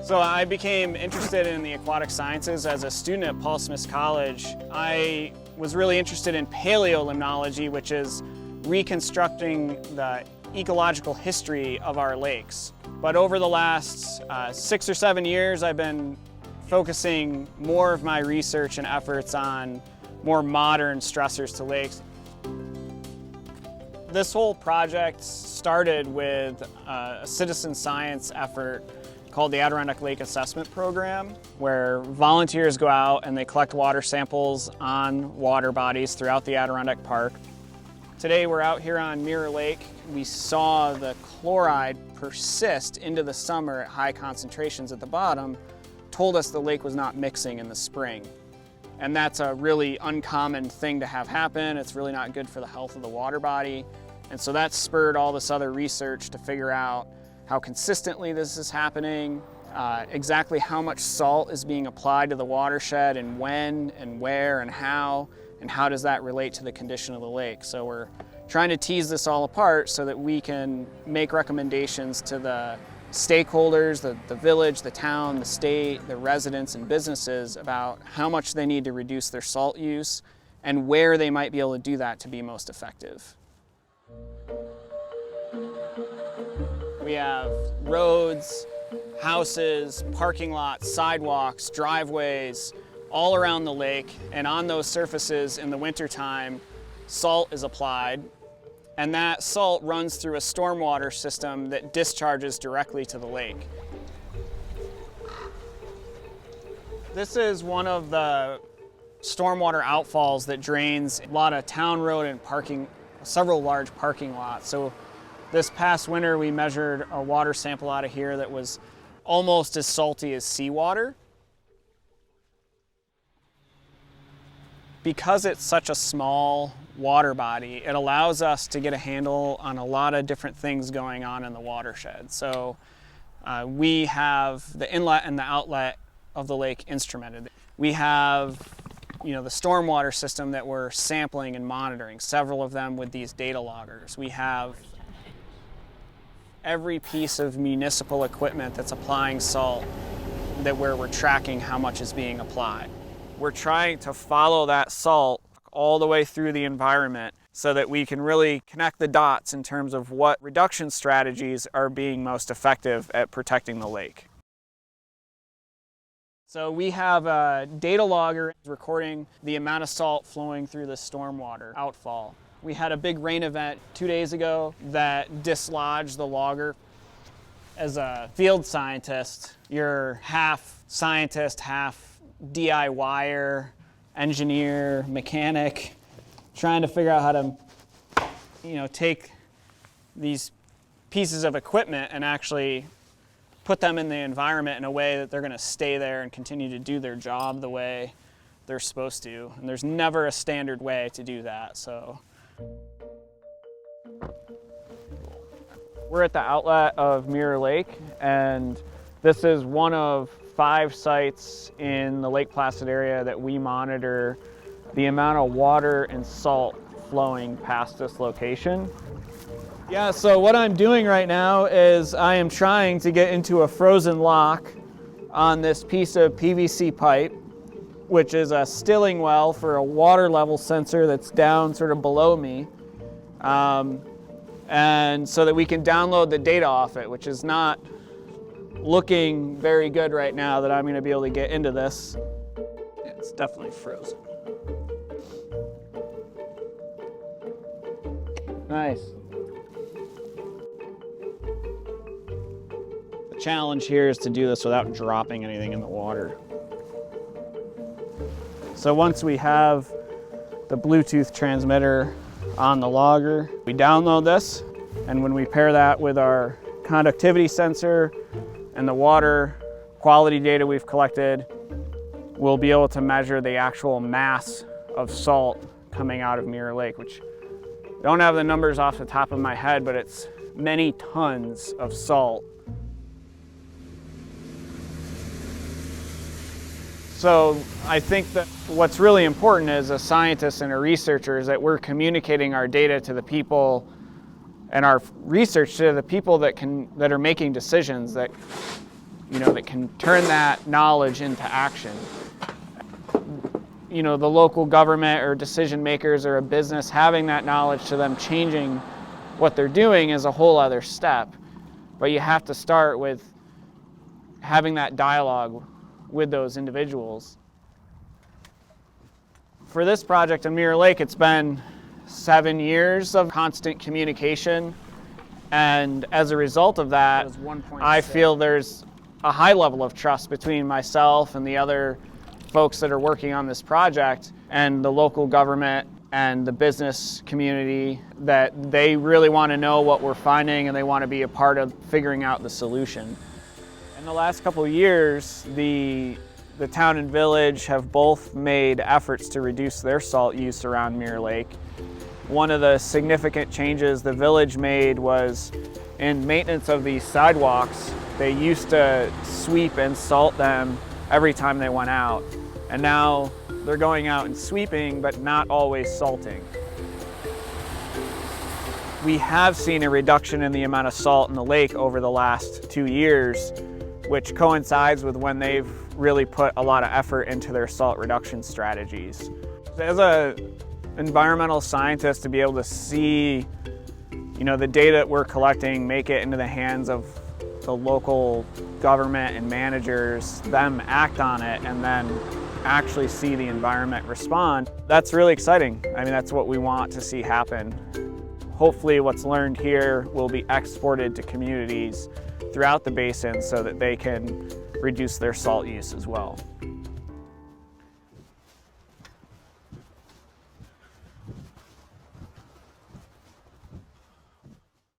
So I became interested in the aquatic sciences as a student at Paul Smith College. I was really interested in paleolimnology, which is reconstructing the ecological history of our lakes. But over the last 6 or 7 years, I've been focusing more of my research and efforts on more modern stressors to lakes. This whole project started with a citizen science effort called the Adirondack Lake Assessment Program, where volunteers go out and they collect water samples on water bodies throughout the Adirondack Park. Today we're out here on Mirror Lake. We saw the chloride persist into the summer at high concentrations at the bottom, told us the lake was not mixing in the spring. And that's a really uncommon thing to have happen. It's really not good for the health of the water body. And so that spurred all this other research to figure out how consistently this is happening, exactly how much salt is being applied to the watershed and when and where and how does that relate to the condition of the lake. So we're trying to tease this all apart so that we can make recommendations to the stakeholders, the village, the town, the state, the residents and businesses about how much they need to reduce their salt use and where they might be able to do that to be most effective. We have roads, houses, parking lots, sidewalks, driveways, all around the lake, and on those surfaces in the wintertime, salt is applied, and that salt runs through a stormwater system that discharges directly to the lake. This is one of the stormwater outfalls that drains a lot of town road and several large parking lots. So this past winter, we measured a water sample out of here that was almost as salty as seawater. Because it's such a small water body, it allows us to get a handle on a lot of different things going on in the watershed. So we have the inlet and the outlet of the lake instrumented. We have the stormwater system that we're sampling and monitoring, several of them with these data loggers. We have every piece of municipal equipment that's applying salt where we're tracking how much is being applied. We're trying to follow that salt all the way through the environment so that we can really connect the dots in terms of what reduction strategies are being most effective at protecting the lake. So we have a data logger recording the amount of salt flowing through the stormwater outfall. We had a big rain event 2 days ago that dislodged the logger. As a field scientist, you're half scientist, half DIYer, engineer, mechanic, trying to figure out how to, take these pieces of equipment and actually put them in the environment in a way that they're going to stay there and continue to do their job the way they're supposed to. And there's never a standard way to do that. So we're at the outlet of Mirror Lake, and this is one of 5 sites in the Lake Placid area that we monitor the amount of water and salt flowing past this location. Yeah, so what I'm doing right now is I am trying to get into a frozen lock on this piece of PVC pipe, which is a stilling well for a water level sensor that's down sort of below me. And so that we can download the data off it, which is not looking very good right now that I'm going to be able to get into this. It's definitely frozen. Nice. The challenge here is to do this without dropping anything in the water. So once we have the Bluetooth transmitter on the logger, we download this, and when we pair that with our conductivity sensor and the water quality data we've collected, we'll be able to measure the actual mass of salt coming out of Mirror Lake, which I don't have the numbers off the top of my head, but it's many tons of salt. So I think that what's really important as a scientist and a researcher is that we're communicating our data to the people and our research to the people that are making decisions that that can turn that knowledge into action. The local government or decision makers or a business having that knowledge to them changing what they're doing is a whole other step. But you have to start with having that dialogue with those individuals. For this project on Mirror Lake, it's been 7 years of constant communication. And as a result of that, I feel there's a high level of trust between myself and the other folks that are working on this project and the local government and the business community, that they really want to know what we're finding and they want to be a part of figuring out the solution. In the last couple of years, the town and village have both made efforts to reduce their salt use around Mirror Lake. One of the significant changes the village made was in maintenance of these sidewalks. They used to sweep and salt them every time they went out. And now they're going out and sweeping, but not always salting. We have seen a reduction in the amount of salt in the lake over the last 2 years, which coincides with when they've really put a lot of effort into their salt reduction strategies. As an environmental scientist, to be able to see, the data that we're collecting, make it into the hands of the local government and managers, them act on it, and then actually see the environment respond, that's really exciting. That's what we want to see happen. Hopefully what's learned here will be exported to communities throughout the basin so that they can reduce their salt use as well.